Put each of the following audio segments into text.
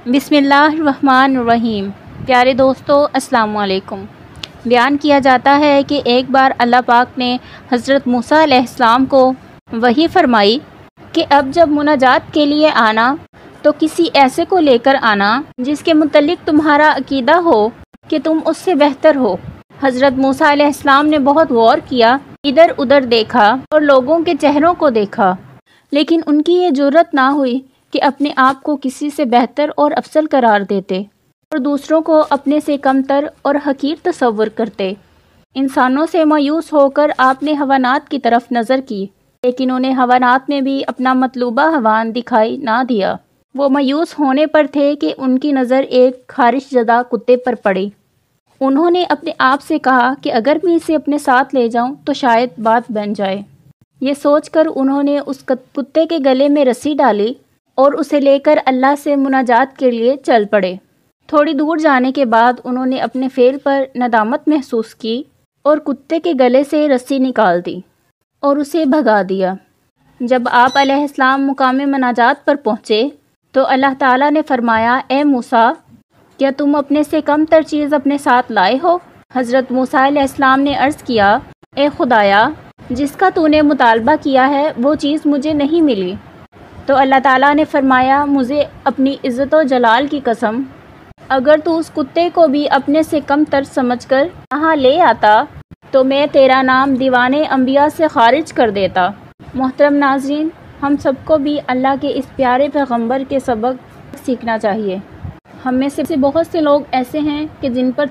बिस्मिल्लाहिर्रहमानिर्रहीम। प्यारे दोस्तों, अस्सलाम वालेकुम। बयान किया जाता है कि एक बार अल्लाह पाक ने हज़रत मूसा अलैहिस्सलाम को वही फरमाई कि अब जब मुनाजात के लिए आना तो किसी ऐसे को लेकर आना जिसके मुतल्लिक तुम्हारा अकीदा हो कि तुम उससे बेहतर हो। हज़रत मूसा अलैहिस्सलाम ने बहुत गौर किया, इधर उधर देखा और लोगों के चेहरों को देखा, लेकिन उनकी ये जुर्रत ना हुई कि अपने आप को किसी से बेहतर और अफजल करार देते और दूसरों को अपने से कमतर और हकीर तसव्वुर करते। इंसानों से मायूस होकर आपने हवानात की तरफ नज़र की, लेकिन उन्हें हवानात में भी अपना मतलूबा हवान दिखाई ना दिया। वो मायूस होने पर थे कि उनकी नज़र एक खारिश ज़दा कुत्ते पर पड़ी। उन्होंने अपने आप से कहा कि अगर मैं इसे अपने साथ ले जाऊं तो शायद बात बन जाए। ये सोचकर उन्होंने उस कुत्ते के गले में रस्सी डाली और उसे लेकर अल्लाह से मुनाजात के लिए चल पड़े। थोड़ी दूर जाने के बाद उन्होंने अपने फेल पर नदामत महसूस की और कुत्ते के गले से रस्सी निकाल दी और उसे भगा दिया। जब आप अलैहिस्सलाम मुकाम मुनाजात पर पहुँचे तो अल्लाह ताला ने फरमाया, ए मूसा, क्या तुम अपने से कम तर चीज़ अपने साथ लाए हो? हज़रत मूसा अलैहिस्सलाम ने अर्ज़ किया, ए खुदाया, जिसका तूने मुतालबा किया है वो चीज़ मुझे नहीं मिली। तो अल्लाह ताला ने फरमाया, मुझे अपनी इज़्ज़त व जलाल की कसम, अगर तू उस कुत्ते को भी अपने से कम तर समझकर यहाँ ले आता तो मैं तेरा नाम दीवाने अंबिया से खारिज कर देता। मोहतरम नाज़रीन, हम सबको भी अल्लाह के इस प्यारे पैगंबर के सबक सीखना चाहिए। हम में से बहुत से लोग ऐसे हैं कि जिन पर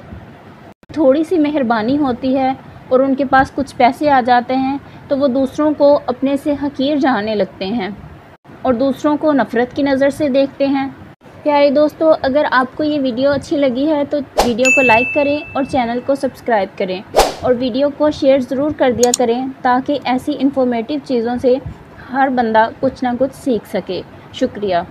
थोड़ी सी मेहरबानी होती है और उनके पास कुछ पैसे आ जाते हैं तो वो दूसरों को अपने से हकीर जानने लगते हैं और दूसरों को नफ़रत की नज़र से देखते हैं। प्यारे दोस्तों, अगर आपको ये वीडियो अच्छी लगी है तो वीडियो को लाइक करें और चैनल को सब्सक्राइब करें और वीडियो को शेयर ज़रूर कर दिया करें ताकि ऐसी इन्फॉर्मेटिव चीज़ों से हर बंदा कुछ ना कुछ सीख सके। शुक्रिया।